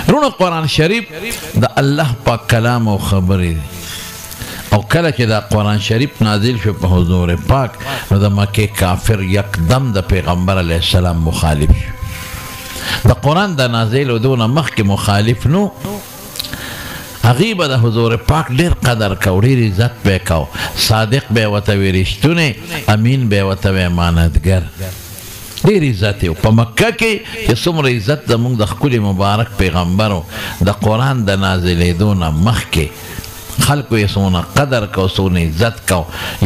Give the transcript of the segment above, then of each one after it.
رونو قرآن شریف دا الله پاک کلام او خبری دی او کله چې دا قرآن شریف نازل شو په حضور پاک نو د مکه کافر یکدم د پیغمبر علیه السلام مخالف شو د قرآن د نازل دونه مخکې مخالف نو هغوی به د حضور پاک ډېر قدر کو ډېر عزت به یې کو صادق به یې ورته وی رښتونی امین به یې ورته وی امانتګر ډېر عزت یې په مکه کې چې څومره عزت زموږ د ښکلي مبارک پیغمبرو د قرآن د نازلېدو نه مخکې خلکو یې څومره قدر کو څومره عزت کو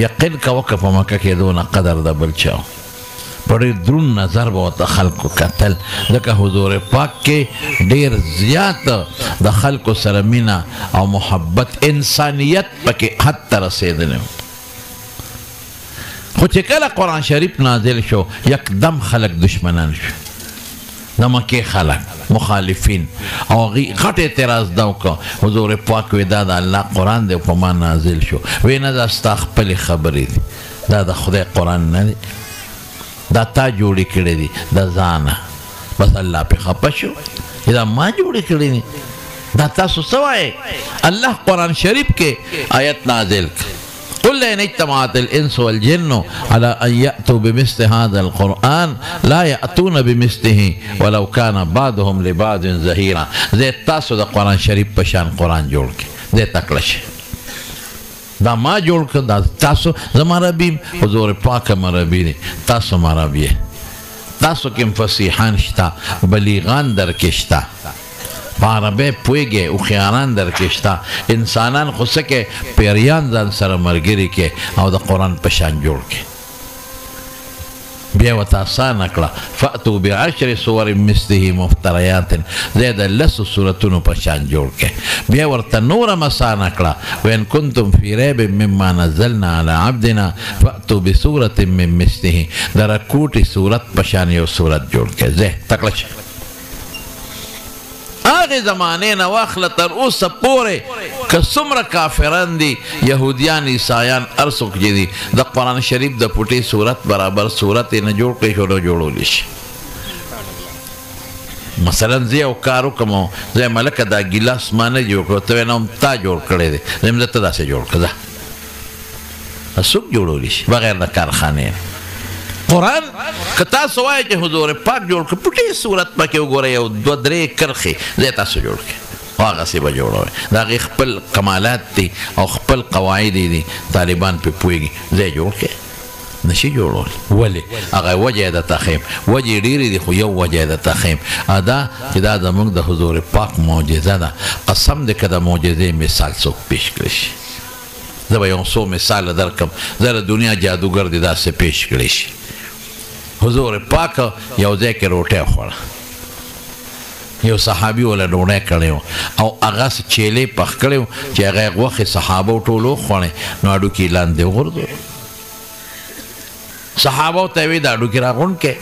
یقین کوه که په مکه کې دونه قدر د بل چا په ډېر دروند نظر به ورته خلکو کتل ځکه حضور پاک کې ډېر زیات د خلکو سره مینه او محبت انسانیت پکې حد ته رسېدلی خو چې کله قرآن شریف نازل شو یکدم خلک دشمنان شو د مکې خلک مخالفین او هغوی غټ اعتراض دا وکړه حضور پاک وی دا د الله قرآن دی په ما نازل شو وی نه دا ستا خپلې خبرې دي دا د خدای قرآن نه دی دا تا جوړې کړې دي د ځانه بس الله پې خفه شو چې دا ما جوړې کړې دي دا تاسو څه وایې الله قرآن شریف کې آیت نازل کړ قل لئن اجتمعت الانس والجن على ان ياتوا بمثل هذا القران لا ياتون بمثله ولو كان بعضهم لبعض ظهيرا زه تاسو د قرآن شریف په شان قرآن جوړ کړئ زه تکړه شئ دا ما جوړ کړ دا تاسو زما ربي حضور پاک ما ربي دی تاسو ما ربي تاسو کې فصیحان شته بلیغان در کې شته په عربی پوهېږي هوښیاران در کې شته انسانان خو څه کې پیریان ځان سره ملګري کې او د قرآن په شان جوړ کې بیا ورته اسانه کړه فأتوا بعشر صور مثله مفتریات زه د لسو صورتونو په شان جوړ کې بیا ورته نوره م اسانه کړه وإن كنتم في ريب مما نزلنا على عبدنا فأتوا بصورة من مثله د رکوټي صورت په شان یو صورت جوړ کې زه تکړه شي هغې زمانې نه واخله تر اوسه پورې که څومره کافران دي یهودیان عیسایان هر څوک چې دي د قرآن شریف د پټې صورت برابر صورت یې نه جوړ کړی شو نه جوړولی شي مثلا زه یو کار وکړم زه ملکه دا ګیلاس ما نه جوړ کړو ته وایې نه تا جوړ کړی دی زه یم ته داسې جوړ کړه ځه څوک جوړولی شي بغیر د کارخانې قرآن که تاسو وایئ چې حضور پاک جوړ کړه پټې صورت پکې وګورئ یو دوه درې کرښې زه تاسو جوړ کړئ هغسې به جوړوئ د هغې خپل کمالات دي او خپل قواعد دي طالبان پې پوهېږي زه یې جوړ کړئ نشي جوړول ولې هغه وجه یې درته ښیم وجې ډېرې دي خو یو وجه یې درته ښیم دا چې دا زموږ د حضور پاک معجزه ده قسم دی که د معجزې مثال څوک پیش کړی شي زه به یو څو مثاله درکړم زه د دنیا جادوګر دې داسې پیش کړی شي حضور پاک یو ځای کې روټۍ خوړه یو صحابي وله ډوډۍ کړی و او هغه چیلې پخ کړی و چې هغه یې غوښې صحابو ټول وخوړې نو هډوکي یې لاندې وغورځول صحابو ته یې وایي دا هډوکي راغونډ کړې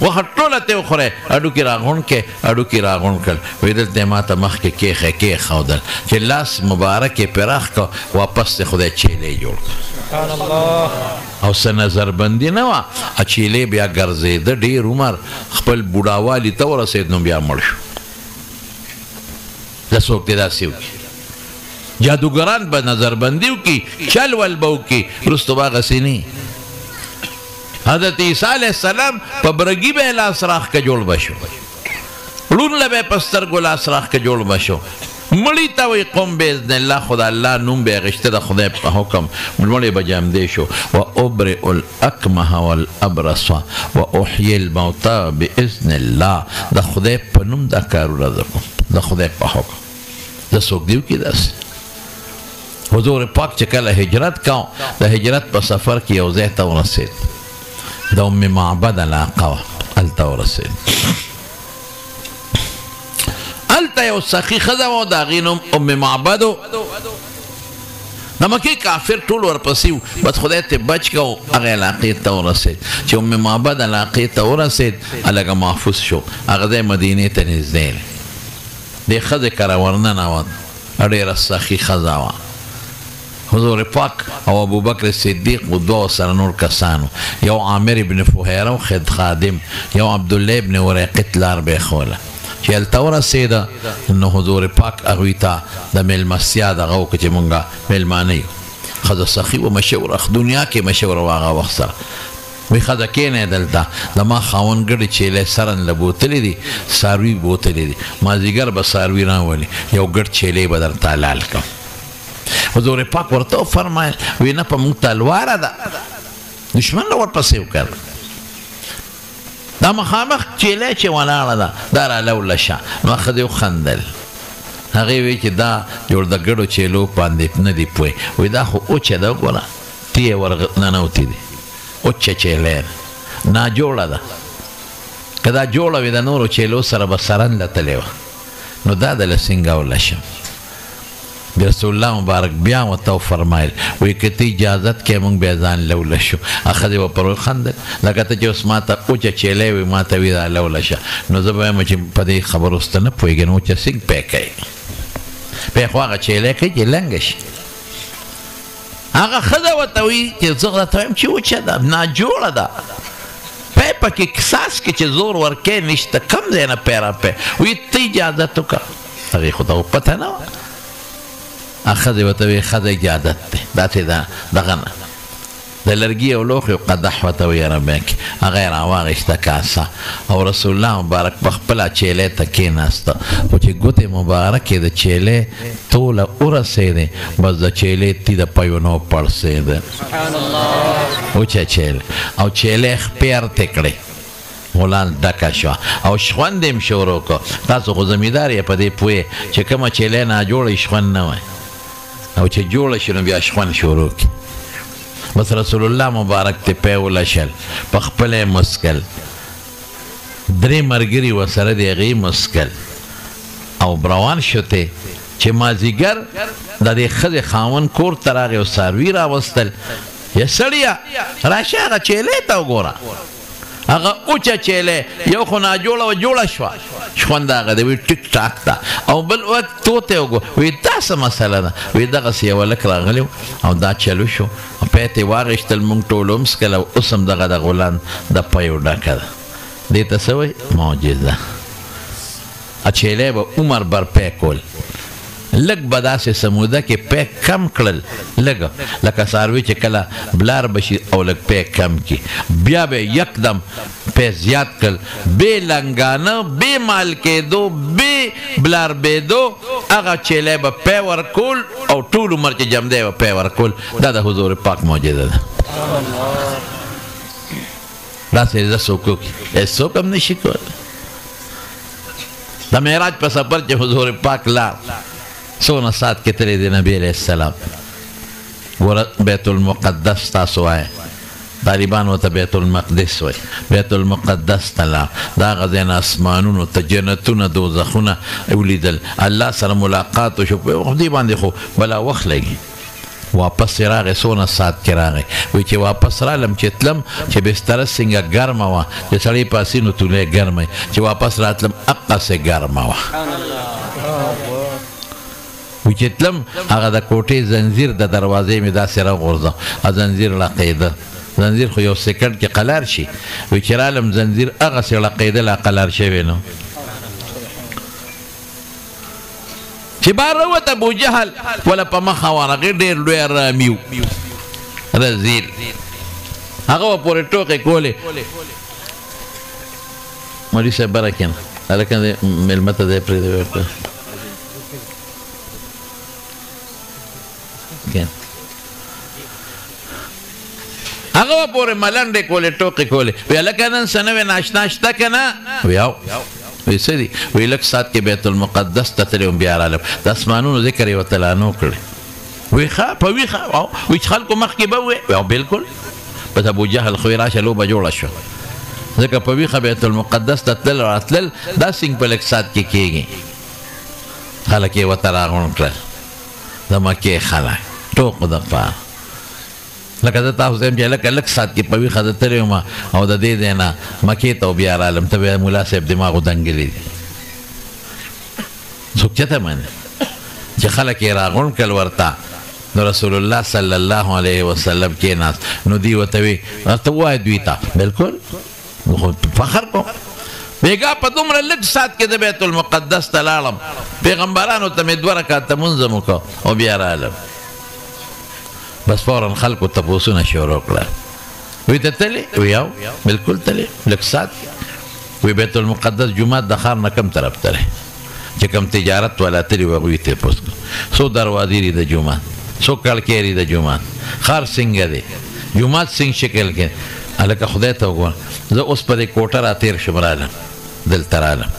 غوښه ټوله ته وخورئ هډوکي راغونډ کړې هډوکي راغونډ کړل وایي دلته یې ما ته مخکې کېښودل چې لاس مبارک یې پراخ کړه واپس یې خدای چیلې جوړ کړه او څه نظربندي نه وه چیلې بیا ګرځېده ډېر عمر خپل بوډاوالي ته ورسېد نو بیا مړ شو دا څوک دې داسې وکړي جادوګران به نظربندي وکړي چل ول به وکړي وروسته به هغسې نه حضرت عیسی علیه السلام په برګي به یې لاس راښ که جوړ به شو ړوند له به یې په سترګو لاس راښ که جوړ به شو مړی ته وایي قم باذن الله خو د الله نوم به یې اخېسته د خدای په حکم مړی به جامدی شو و ابرئ الاکمه والابرص و احیي الموتى باذن الله د خدای په نوم دا کارونه زه کوم د خدای په حکم زه څوک دی وکړي داسې حضور پاک چې کله هجرت کوم د هجرت په سفر کې یو ځای ته ورسېد د ام معبد علاقه وه هلته ورسېد هلته یو سخي ښځه وه د هغې نوم ام معبد و د مکې کافر ټول ورپسې وو بس خدای ته بچ که و هغې علاقې ته ورسېد چې ام معبد علاقې ته ورسېد هلکه محفوظ شو هغه ځای مدینې ته نږدې دی دې ښځې کره ورننوت ډېره سخي ښځه وه حضور پاک او ابوبکر صدیق و دوه سره نور کسانو یو عامر ابن فهیره و خادم یو عبدالله ابن ورقت لار به ښوله چې هلته ورسېده نو حضور پاک هغوی ته د میلمستیا دغه وکړه چې مونږ میلمانه یو ښځه سخي وه مشهوره دنیا کې مشهوره وه هغه وخت سره وی ښځه کېنی دلته د ما خاوند ګډې چیلی سرن له بوتلې دي څاروي بوتلې دي مازدیګر به څاروي راولي یو ګډ چیلی به درته حلال کړم حضور پاک ورته وفرمایل وی نه په موږ تلواره ده دشمن له ورپسې وکړ دا مخامخ چیلی چې ولاړه ده دا رالوله شه نو ښځې وخندل هغې وی چې دا جوړ د ګډو چیلو باندې نه دي پوه وی دا خو اوچه ده وګوره تیې ورننوتې دي اوچه چیلی ده ناجوړه ده که دا جوړه وي د نورو چیلو سره به سرن لتلې وه نو دا دله څنګه ولشم رسول الله مبارک بیا ورته وفرمایل وایي که ته اجازت کې موږ بیا ځان لوله شو ښځې به پر وخندل لکه ته چې اوس ما ته اوچه چیلی وي ما ته وي دا لوله شه نو زه به وایم چې په دې خبرو سته نه پوهېږې نو اوچه څنګه پی کوي پی خو هغه چیلی کوي چې لنګه شي هغه ښځه ورته وایي چې زه درته وایم چې اوچه ده ناجوړه ده پی پکې قصاص کې چې زور ورکوې نشته کم ځای نه پی راپی وایي ته اجازت وکړه هغې خو ته پته نه وه ښځې ورته وایي ښځه اجازت دی داسې دغه نه د لرګي او لوښ یو قدح ورته وایي عربی کې هغه یې راواغېسته کاسه او رسول الله مبارک په خپله چیلی ته کېناسته خو چې ګوتې مبارکې د چیلی توله ورسېدې بس د چیلی تی د پیونو پړسېده اوچه چیلی او چیلی خپې ارتې کړې غولان ډکه شوه او شخوند یې شروع کړو تاسو خو زمیندار یې په دې پوهې چې کومه چیلی ناجوړه شخوند نه وای او چې جوړه شي نو بیا شخوند شروع کړي بس رسول الله مبارک ته پی ولشل په خپله یې مسکل درې ملګري ورسره د هغې مسکل او روان شوتې چې مازدیګر د دې ښځې خاوند کور ته راغی او څاروي راوستل یا سړیه راشه هغه چیلی ته وګوره هغه اوچه چیلی یو خو ناجوړه وه جوړه شوه شخوند هغه دی وایي ټیک ټاک ده او بل وخت توتی وګوره وایي دا څه مسله ده وایي دغسې یو هلک راغلی او دا چلو شو پی ته یې واغېشتل موږ ټول ومسکل او اوس هم دغه د غولان د پیو ډکه ده دې ته څه وایي معجزه چیلی به عمر بر پی کول لږ به داسې سموده کې پی کم کړل لږ لکه څاروي چې کله بلار بشي او لږ پی کم کړي بیا به یکدم پی زیات کړل بې لنګانه بې مال کېدو بې بلار بېدو هغه چیلی به پی ورکول او ټول عمر چې جمدی به پی ورکول دا د حضور پاک معجزه ده داسې زه څوک وکړي څوک هم نشي کولی د معراج په سفر چې حضور پاک لار څونه ساعت کې تللی دی نبی علیه السلام بیت المقدس تاسو وایه طالبان ورته بیت المقدس وایي بیت المقدس ته لاړ د هغه ځای نه اسمانونو ته جنتونه دوزخونه ولیدل الله سره ملاقات وشو په دې باندې خو بلا وخت لګي واپس یې راغی څونه ساعت کې راغی وایي چې واپس رالم چې تلم چې بستره څنګه ګرمه وه چې سړی پاسي نو تولی ګرمه چې واپس راتلم هغسې ګرمه وه وی چې تلم هغه د کوټې زنځیر د دروازې مې داسې راغورځه زنځیر لقیده زنځیر خو یو سکنډ کې قلار شي وی چې رالم زنځیر هغسې لقیده لا قلار شوی نو چې بار راووت ابوجهل وله په مخه ورغې ډېر لوی رامیو رزیل هغه به پورې ټوکې کولې مولوي صاحب بره کېنه هلکه مېلمه ته ځای پرېږدی هغه به پورې ملنډې کولې ټوکې کولې وی هلکه نن څه نوې ناشنا شته که نه وی او وی څه دي وی لږ ساعت کې بیت المقدس ته تللی وم بیا رالم د اسمانونو ذکر یې ورته لا نو کړی وی ښه په ویښه وی چې خلکو مخکې به ووې وی او بلکل بس ابوجهل خو یې راشه لوبه جوړه شوه ځکه په ویښه بیت المقدس ته تلل راتلل دا سینګ په لږ ساعت کې کېږي خلک یې ورته راغونډ کړل د مکې خلک ټوکو دپاره لکه زه تاسو ته یم چې لکه لږ ساعت کې په ویښه زه تللی وم او د دې ځای نه مکې ته بیا رالم ته بیا ملا صاحب دماغ ودنګلي دي څوک چېرته مني چې خلک یې راغونډ کړل ورته نو رسول الله صلی الله علیه وسلم کېناست نو دوی ورته وی ورته ووایه دوی ته بلکل فخر کوم بیګا په دومره لږ ساعت کې د بیت المقدس ته لاړم پیغمبرانو ته مې 2 رکعته لمونځ هم وکړ او بیا رالم بس فورا خلکو تپوسونه شروع کړه وی ته تلې وی یو بلکل تلې لږ ساعت وی بیت المقدس جومات د ښار نه کم طرف ته دی چې کوم تجارت والا تلي وي هغوی ته پوس کړه څو دروازې دي د جومات څو کړکۍ دي د جومات ښار څنګه دی جومات څنګه شکل کې هلکه خدای ته وګوره زه اوس په دې کوټه راتېر شم رالم دلته رالم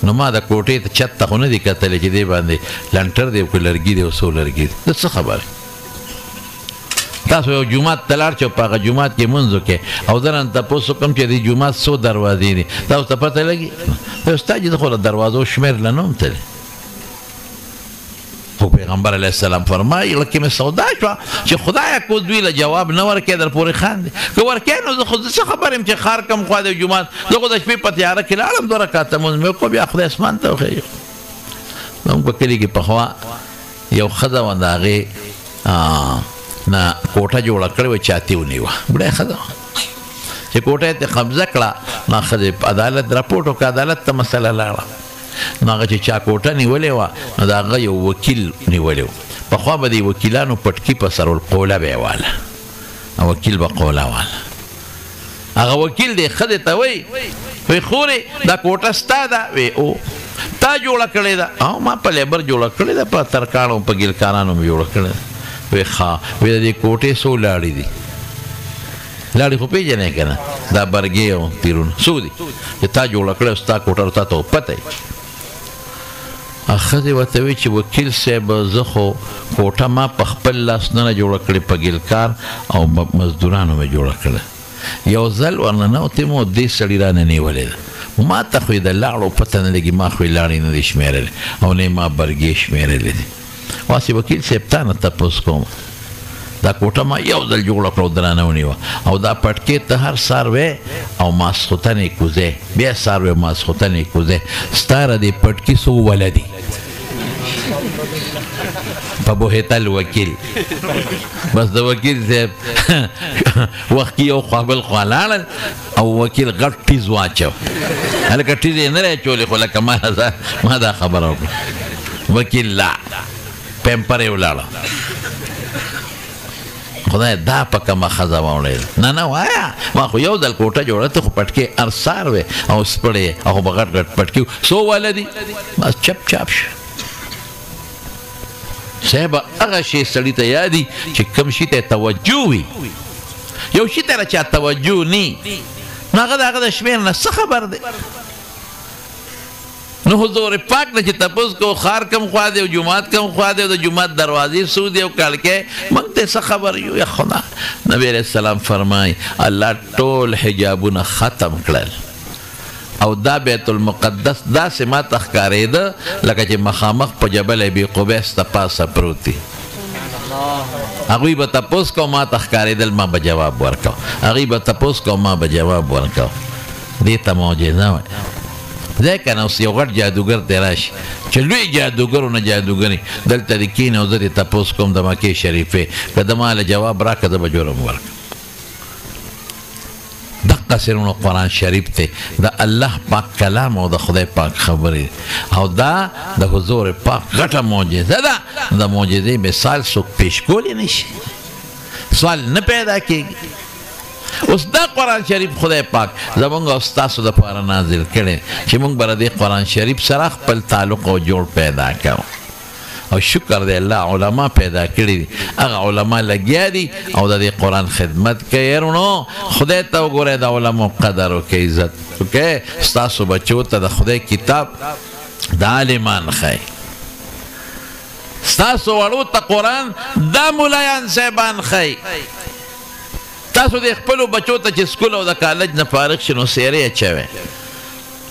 نو ما د کوټې ته چت ته خو نه دي کتلی چې دې باندې لنټر دی او که لرګي دی او څو لرګي دي د څه خبرې تاسو یو جومات ته لاړ چې په هغه جومات کې لمونځ وکړې او زه رانه تپوس وکړم چې دې جومات څو دروازې دي تاسو ته پته لګي ستا چې د خو د دروازو شمېر له نه هم تللی خو پیغمبر علیه السلام فرمایي لکه مې سودا شوه چې خدایه کو دوی له جواب نه ورکوې در پورې خاندي که ورکوې نو زه خو څه خبر یم چې ښار کم خوا دی جومات زه خو د شپې په تیاره کې لاړم 2 رکعته لمونځ مې وکړو بیا خدای اسمان ته وخېږي زموږ په کلي کې پخوا یو ښځه وه د هغې نه کوټه جوړه کړې وه چاتي ونیوه بډای ښځه وه چې کوټه یې ته قبضه کړه نو ښځې په عدالت راپورټ وکړه عدالت ته مسله لاړه نو هغه چې چا کوټه نیولې وه نو د هغه یو وکیل نیولی و پخوا به د وکیلانو پټکي په سر القوله به یې واله وکیل به قوله واله هغه وکیل دی ښځې ته وایي وایي خورې دا کوټه ستا ده وی او تا جوړه کړې ده او ما په لیبر جوړه کړې ده په ترکاڼو په ګلکارانو مې جوړه کړې ده وی ښه وی د دې کوټې څو لاړې دي لاړې خو پېژنې که نه دا برګې او تیرونه څو دي چې تا جوړه کړې ستا کوټه تا ته پته وي ښځې ورته وایي چې وکیل صاحب زه خو کوټه ما په خپل لاس نه جوړه کړې په ګلکار او مزدورانو مې جوړه کړې یو ځل ورننوتې مو دې سړي رانه نیولې ده ما ته خو یې د لاړو پته نه لګي ما خو یې لاړې نه دي شمېرلې او نه ما برګې شمېرلې دي واسې وکیل صاحب تا نه تپوس کوم دا کوټه ما یو ځل جوړه کړه او درانه ونیوه او دا پټکې ته هر سهار وې او ماسخوتن یې کوزې بیا سهار وې ماسخوتن یې کوزې ستا را دې پټکي څو ولدي په بوهېتل وکیل بس د وکیل صاحب وخت کې یو خوا بل خوا لاړل او وکیل غټ ټیز واچو هلکه ټیز یې نه دی اچولی خو لکه ما دا خبره وکړه وکیل لا پیمپر یې ولاړه خدای دا په کومه ښځه واوړېده نه وایه ما خو یو ځل کوټه جوړه ته خو پټکې هر سهار وې او سپړې او به غټ غټ پټکي څو ولدي بس چپ چاپ شه صاحب هغه شی سړي ته یادي چې کوم شي ته توجه وي یو شي ته چا توجه نی نو هغه د هغه د شمېر نه څه خبر دی نو حضور پاک نه چې تپوس کو ښار کم خوا دی او جومات کم خوا دی او د جومات دروازې څو دي او کړکۍ موږ ته څه خبر یو یا خدا نبی علیه السلام فرمایي الله ټول حجابونه ختم کړل او دا بیت المقدس داسې ما ته ښکارېده لکه چې مخامخ په جبل ابي قبیس ته پاسه پروت دی هغوی به تپوس کو ما ته ښکارېدل ما به جواب ورکو هغوی به تپوس کو ما به جواب ورکو دې ته معجزه وایي ځای که نه اوس یو غټ جادوګر دی راشي چې لوی جادوګر نه جادوګري دلته دې کښېني او زه دې تپوس کوم د مکې شریفې که د ما له جواب راکړه زه به جرم ورکړم دقه سرونو قرآن شریف ته د الله پاک کلام او د خدای پاک خبرې او دا د حضور پاک غټه معجزه ده د معجزې مثال څوک پیش کولی نشي سوال نه پیدا کېږي اوس دا قرآن شریف خدای پاک زمونږ او ستاسو دپاره نازل کړی چې مونږ به د دې قرآن شریف سره خپل تعلق او جوړ پیدا کوو او شکر دی الله علما پیدا کړي دي هغه علما لګیا دي او د دې قرآن خدمت کوي یارونو خدای ته وګورئ د علمو قدر وکړئ عزت وکړئ ستاسو بچو ته د خدای کتاب د عالمان ښایي ستاسو وړو ته قرآن دا ملایان صاحبان ښایي تاسو د خپلو بچو ته چې سکول او د کالج نه فارغ شي نو سیرې اچوئ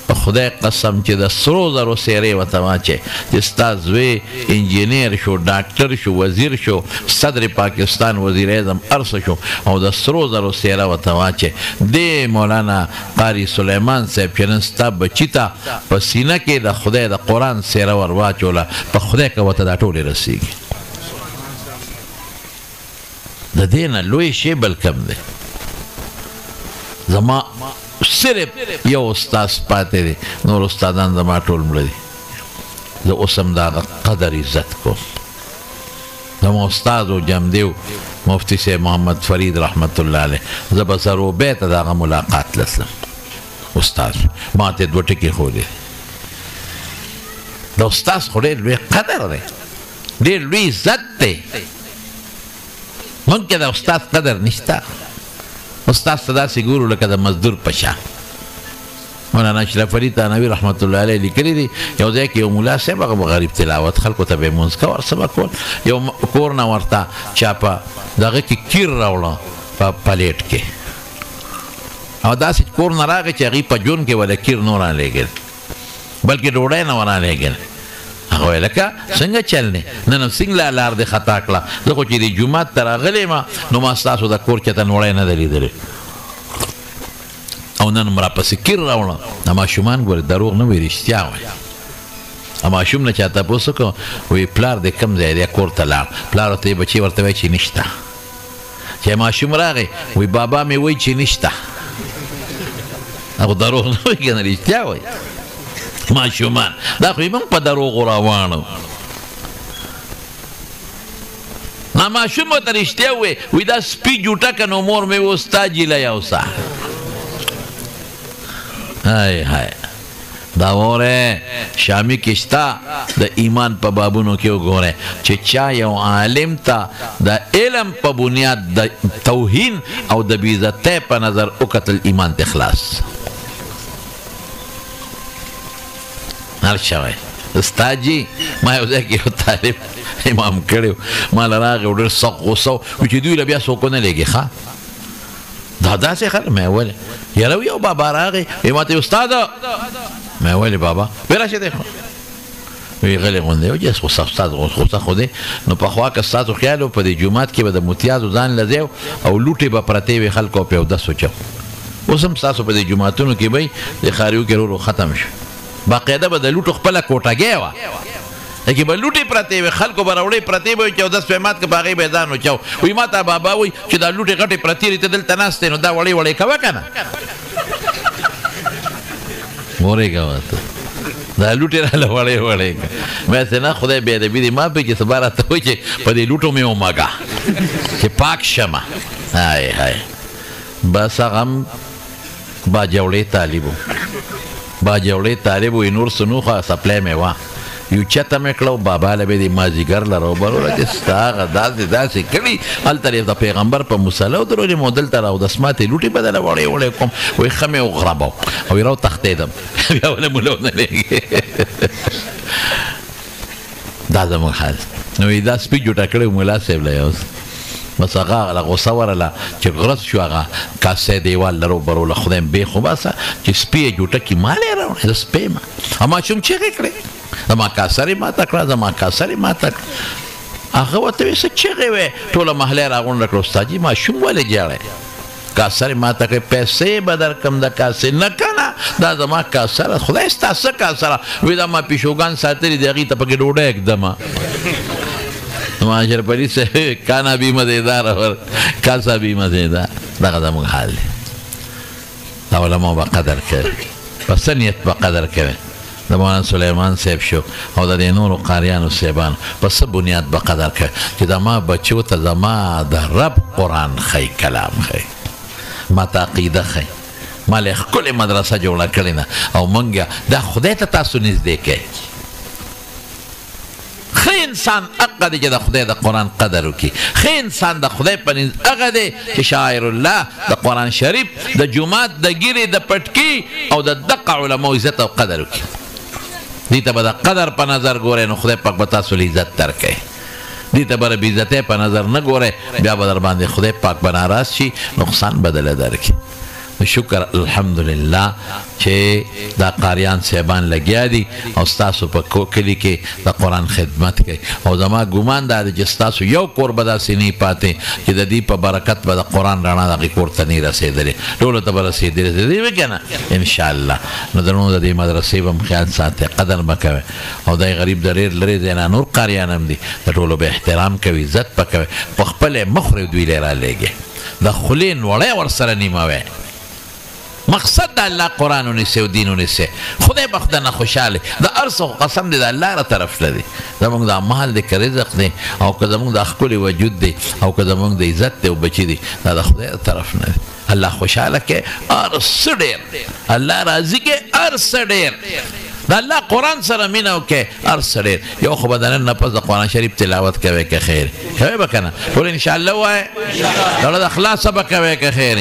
په خدای قسم چې د سرو زرو سیرې ورته واچئ چې ستا زوی انجینیر شو ډاکټر شو وزیر شو صدر پاکستان وزیر اعظم هر څه شو او د سرو زرو سیره ورته واچئ دې مولانا قاري سلیمان صاحب چې نن ستا بچي ته په سینه کې د خدای د قرآن سیره ور واچوله په خدای که ورته دا ټولې رسېږي د دې نه لوی شی بل کم دی زما صرف یو استاذ پاتې دی نور استادان زما ټول مړه دي زه اوس هم د هغه قدر عزت کوم زما استاد و جمدیو مفتی صاحب محمد فرید رحمت الله علیه زه به سروبې ته د هغه ملاقات لسم استاد ما ته دوه ټکي ښودې د استاد خو ډېر لوی قدر دی ډېر لوی عزت دی موږ کې د استاد قدر نشته استاد ته داسې ګورو لکه د مزدور په شان مولانا اشرف علي تانوي رحمت الله علیه لیکلي دي یو ځای کې یو ملا صاحب هغه به غریب تلاوت خلکو ته به یې مونځ کوه ورڅه به کول یو کور نه ورته چا په دغه کې کیر راوړه په پلیټ کې او داسې کور نه راغی چې هغې په جون کې وله کیر نه رالېږل بلکې ډوډۍ نه ورالېږل هغه ویل لکه څنګه چل دی نن هم څنګه لار دې خطا کړه زه خو چې دې جومات ته راغلی یم نو ما ستاسو د کور چېرته نوړی نه ده لیدلی او نن م راپسې کیر راوړه د ماشومان ګورې دروغ نه وایي رښتیا وایي ماشوم نه چا تپوس وکړه وایي پلار دې کوم ځای دی کور ته لاړ پلار ورته بچي ورته وایي چې نشته چې ماشوم راغی وایي بابا مې وایي چې نشته هغه دروغ نه وایي که نه رښتیا وایي ماشومان دا خو یې موږ په دروغو راواړو نه ماشوم ورته رښتیا ووایي وایي دا سپي جوټه که نو مور مې و ستا جیله یوسه های های دا وره شامی کشتا د ایمان په بابونو کې وګوره چې چا یو عالم ته د علم په بنیاد د توهین او د بېعزتۍ په نظر وکتل ایمان ته خلاص هر شوی استاد جي ما یو ځای کې یو طالب امام کړی ما له راغی او ډېر سخت غوسه و چې دوی له بیا څوک ونه لېږي ښه دا داسې خلک مې ولې یاره یو بابا راغی وی ما ته استاده مې ولې بابا وی راشه دی خو وی غلی غوندې و جس استاد غوسه خو دی نو پخوا که ستاسو خیال و په دې جومات کې به د متیازو ځان له ځای او لوټې به پرتې وي خلکو په اودس وچو اوس هم ستاسو په دې جوماتونو کې به د ښاریو کې ورو ختم شو باقاعده به د لوټو خپله کوټګۍ وه کې به لوټې پرتې وي خلکو به راوړې پرتې به وي چې اودس پیمات که په هغې به یې ځان وچو وایي ما ته بابا وایي چې دا لوټې غټې پرتې دي ته دلته ناست نو دا وړې وړې کوه که نه مورې کوه ته دا لوټې راله وړې وړې که مې نه خدای بېادبي دې ما پرې چې سبا راته وایي چې په دې لوټو مې ومږه چې پاک شمه های های بس هغه هم باجوړې طالب و باجوړې طالب وایي نور څه نو خو سپلی مې وه یو چته مې کړه بابا له به د مازدیګر له روبروله چې ستا هغه داسې کړي هلته یې د پیغمبر په مصله ودرولې مو دلته راودس ماتې لوټې بدله وړې وړې کوم وایي ښه مې وغربو او یې راوتښتېدم بیا ولې مو ونه لېږې دا زموږ حال نو وایي دا سپي جوټه کړی ملا صاحب له یو بس هغه له غوسه ورله چې غرض شو هغه کاسې دیوال له روبروله خدای مې خو باسه چې سپي یې جوټه کړي ما لې راوړې زه سپی یم ماشوم چیغې کړې زما کاسر یې ماته کړه زما کاسر یې ماته کړه هغه ورته وایي څه چیغې وې ټوله محله یې راغونډه کړه استاد جي ماشوم ولې ژاړې کاسر یې ماته کړې پیسې به درکړم د کاسې نه که نه دا زما کاسره خدای ستا څه کاسره وایي دا ما پیشوګان ساتلي دي هغې ته پکې ډوډۍ ږدمه ما اشرف علي صاحب کانا بھی مزیدار اور کاسا بھی مزیدار دغه زموږ حال دی دا علماء به قدر کوي په څه نیت به قدر کوي د مولانا سلیمان صاحب شو او د دې نورو قاریانو صاحبانو په څه بنیاد به قدر کوي چې زما بچو ته زما د رب قرآن ښایي کلام ښایي ما ته عقیده ښایي ما له ښکلې مدرسه جوړه کړې ده او موږ دا خدای ته تاسو نږدې کوي ښه انسان هغه دی چې د خدای د قرآن قدر وکړي ښه انسان د خدای په نزد هغه دی چې شاعر الله د قرآن شریف د جومات د ګیرې د پټکي او د دقه علماو عزت او قدر وکړي دې ته به د قدر په نظر ګورئ نو خدای پاک به تاسو له عزت درکوي دې ته به د بېعزتۍ په نظر نه ګورئ بیا به در باندې خدای پاک به ناراض شي نقصان بدله درکړي شکر الحمدلله چې دا قاریان صاحبان لګیا دي او ستاسو په کلي کې د قرآن خدمت کوي او زما ګمان دا دی چې ستاسو یو کور به داسې نه پاتې چې د دې په برکت به د قرآن رڼا دغې کور ته نه رسېدلې ټولو ته به رسېدلې وي که نه انشاءالله نو درنو د دې مدرسې به هم خیال ساتئ قدر به کوئ او دی غریب د ډېر لرې ځای نه نور قاریان هم دي د ټولو به احترام کوي عزت به کوي په خپل مخ دوی لی رالېږي د خولې نوړی ورسره نیموئ مقصد د الله قرآن ونیسئ او دین ونیسئ خدای به خدانه خوشحاله د هر څه قسم دی د الله را طرف نه دی زمونږ د مال دی که رزق دی او که زمونږ د ښکلی وجود دی او که زمونږ د عزت دی او بچي دی دا د خدای طرف نه دی الله خوشحاله کې هر څه ډېر الله راضي کې هر څه ډېر د الله قرآن سره مینه وکړئ هر څه ډېر یو خو به د نن نه پس د قرآن شریف تلاوت کوئ که خیر کوئ به که نه ټول انشاءالله ووایئ زړه د اخلاصه به کوئ که خیر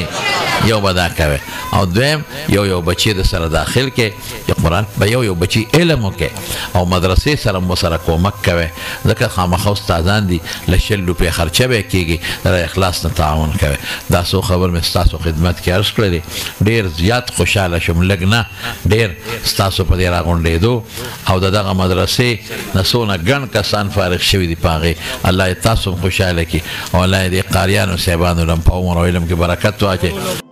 یو به دا کوئ او دویم یو بچی د سره داخل کې چې قرآن به یو بچی علم وکړي او مدرسې سره مو سره کومک کوئ ځکه خامخا استادان دي له 100 روپۍ خرچه به کېږي د اخلاص نه تعاون کوئ دا څو خبر مې ستاسو خدمت کې عرض کړی ډېر زیات خوشحاله شوم لږ نه ډېر ستاسو په دې راغونډېدو او د دغه مدرسې نه څونه ګڼ کسان فارغ شوي دي په هغې الله یې تاسو هم خوشحاله کړي او الله یې دې قاریانو صاحبانو لم په عمر او علم کې برکت واچوي